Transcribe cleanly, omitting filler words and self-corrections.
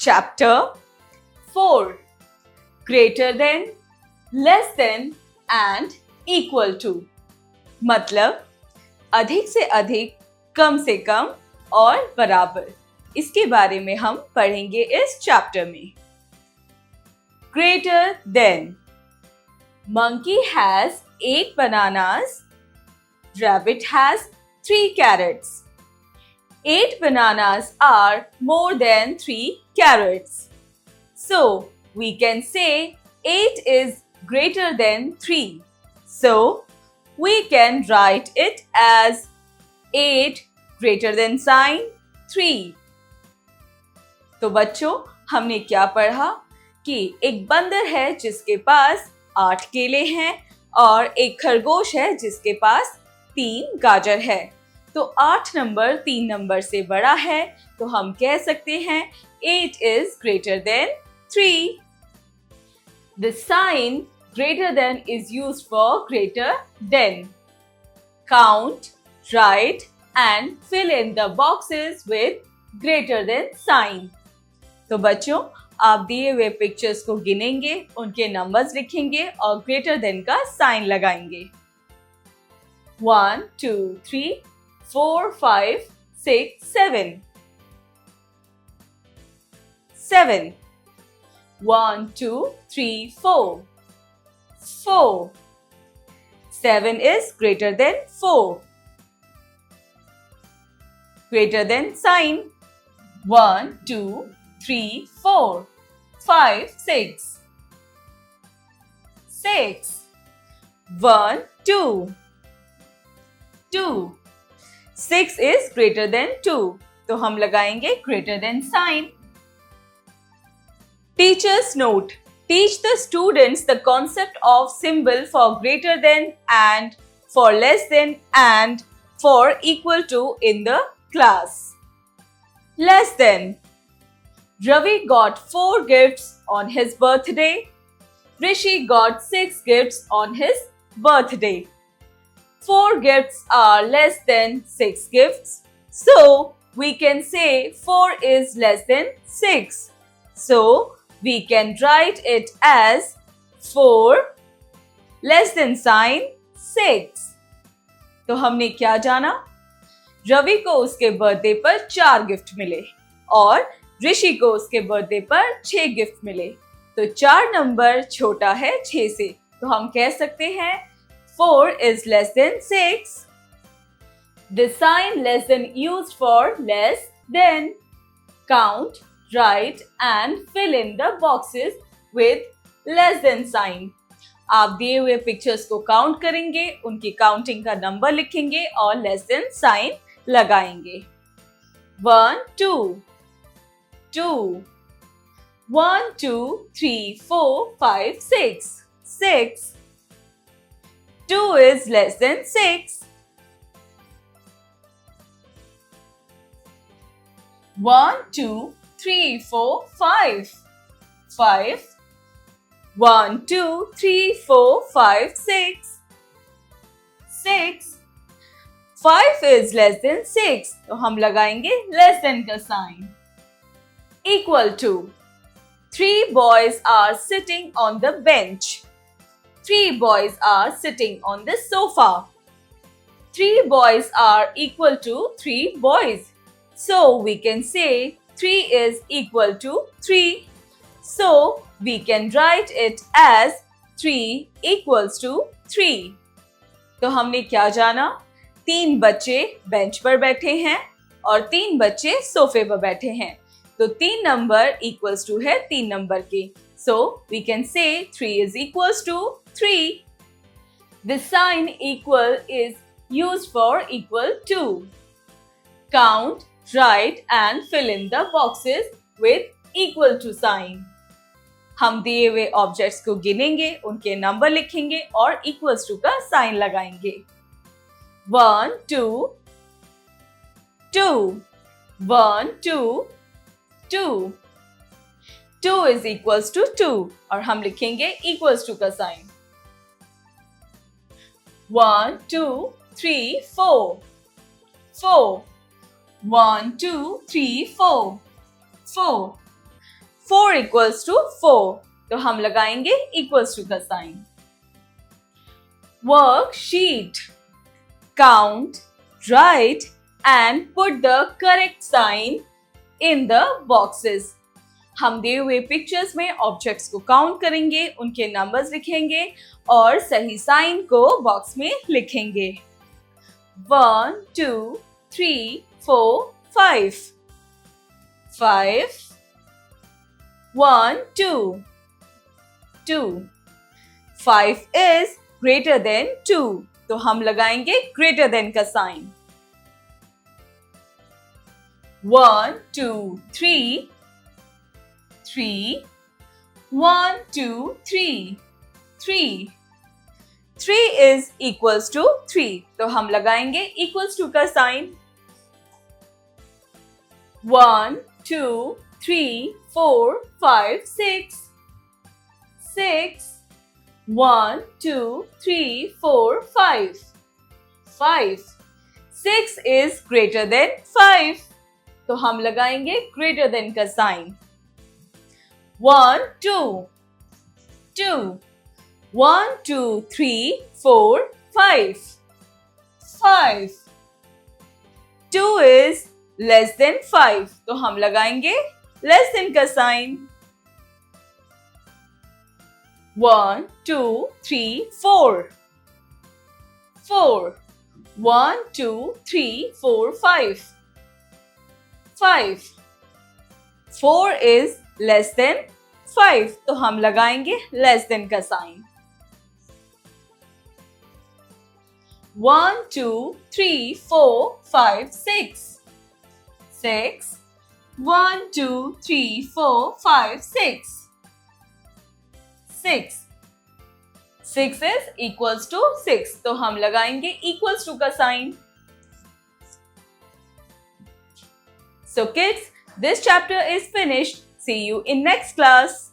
Chapter 4 Greater than, less than and equal to मतलब अधिक से अधिक, कम से कम और बराबर, इसके बारे में हम पढ़ेंगे इस चैप्टर में। Greater than Monkey has 8 bananas. Rabbit has 3 carrots. 8 bananas are more than 3 carrots. So, we can say 8 is greater than 3. So, we can write it as 8 greater than sign 3. तो बच्चों, हमने क्या पढ़ा कि एक बंदर है जिसके पास 8 केले हैं और एक खरगोश है जिसके पास 3 गाजर है। तो 8 नंबर 3 नंबर से बड़ा है, तो हम कह सकते हैं 8 is greater than 3. The sign greater than is used for greater than. Count, write and fill in the boxes with greater than sign. तो बच्चों, आप दिए हुए पिक्चर्स को गिनेंगे, उनके नंबर्स लिखेंगे और ग्रेटर देन का साइन लगाएंगे। 1, 2, 3, 4, 5, 6, 7. 7. 1, 2, 3, 4. 4. 7 is greater than 4. Greater than sign. 1, 2, 3, 4, 5, 6. 6. 1, 2. 2. 6 is greater than 2. तो हम लगाएंगे greater than sign. Teacher's note. Teach the students the concept of symbol for greater than and for less than and for equal to in the class. Less than. Ravi got 4 gifts on his birthday. Rishi got 6 gifts on his birthday. 4 gifts are less than 6 gifts. So, we can say 4 is less than 6. So, we can write it as 4 less than sign 6. तो हमने क्या जाना? रवि को उसके birthday पर 4 gift मिले और ऋषि को उसके बर्थडे पर 6 गिफ्ट मिले। तो 4 नंबर छोटा है 6 से, तो हम कह सकते हैं 4 is less than 6. The sign less than used for less than. Count, write and fill in the boxes with less than sign. आप दिए हुए पिक्चर्स को काउंट करेंगे, उनकी काउंटिंग का नंबर लिखेंगे और लेस देन साइन लगाएंगे। 1, 2. 2. 1, 2, 3, 4, 5, 6. 6. 2 is less than 6. 1, 2, 3, 4, 5. 5. 1, 2, 3, 4, 5, 6. 6. 5 is less than 6. तो हम लगाएंगे less than का sign. Equal to. 3 boys are sitting on the bench. 3 boys are sitting on the sofa. 3 boys are equal to 3 boys. So we can say 3 is equal to 3. So we can write it as 3 equals to 3. तो हमने क्या जाना? 3 बच्चे bench पर बैठे हैं और 3 बच्चे सोफे पर बैठे हैं। तो 3 नंबर इक्वल्स टू है 3 नंबर के। So we can say 3 is equals to 3. The sign equal is used for equal to. Count, write and fill in the boxes with equal to sign. हम दिए हुए ऑब्जेक्ट्स को गिनेंगे, उनके number लिखेंगे और equals to का sign लगाएंगे। 1, 2, 2. 1, 2, 2. 2 is equals to 2 और हम लिखेंगे इक्वल्स टू का साइन। 1, 2, 3, 4. 4. 1, 2, 3, 4. 4. 4 equals to 4, तो हम लगाएंगे equals to का sign. Worksheet. Count, write and put the correct sign in the boxes. हम दिए हुए पिक्चर्स में ऑब्जेक्ट्स को काउंट करेंगे, उनके नंबर्स लिखेंगे और सही साइन को बॉक्स में लिखेंगे. 1 2 3 4 5. 5 1 2 2. 5 is greater than 2, तो हम लगाएंगे greater than का साइन. 1 2 3 3. 1 2 3 3. 3 is equals to 3, तो हम लगाएंगे equals to का साइन. 1 2 3 4 5 6. 6. 1 2 3 4 5. 5. 6 is greater than 5, तो हम लगाएंगे greater than का साइन. 1 2 2. 1 2 3 4 5. 5. 2 is less than 5, तो हम लगाएंगे less than का साइन. 1 2 3 4. 4. 1 2 3 4 5. 5. 4 is less than 5, तो हम लगाएंगे less than का साइन. 1 2 3 4 5 6. 6. 1 2 3 4 5 6. 6. 6 is equals to 6, तो हम लगाएंगे equals to का sign. So kids, this chapter is finished. See you in next class.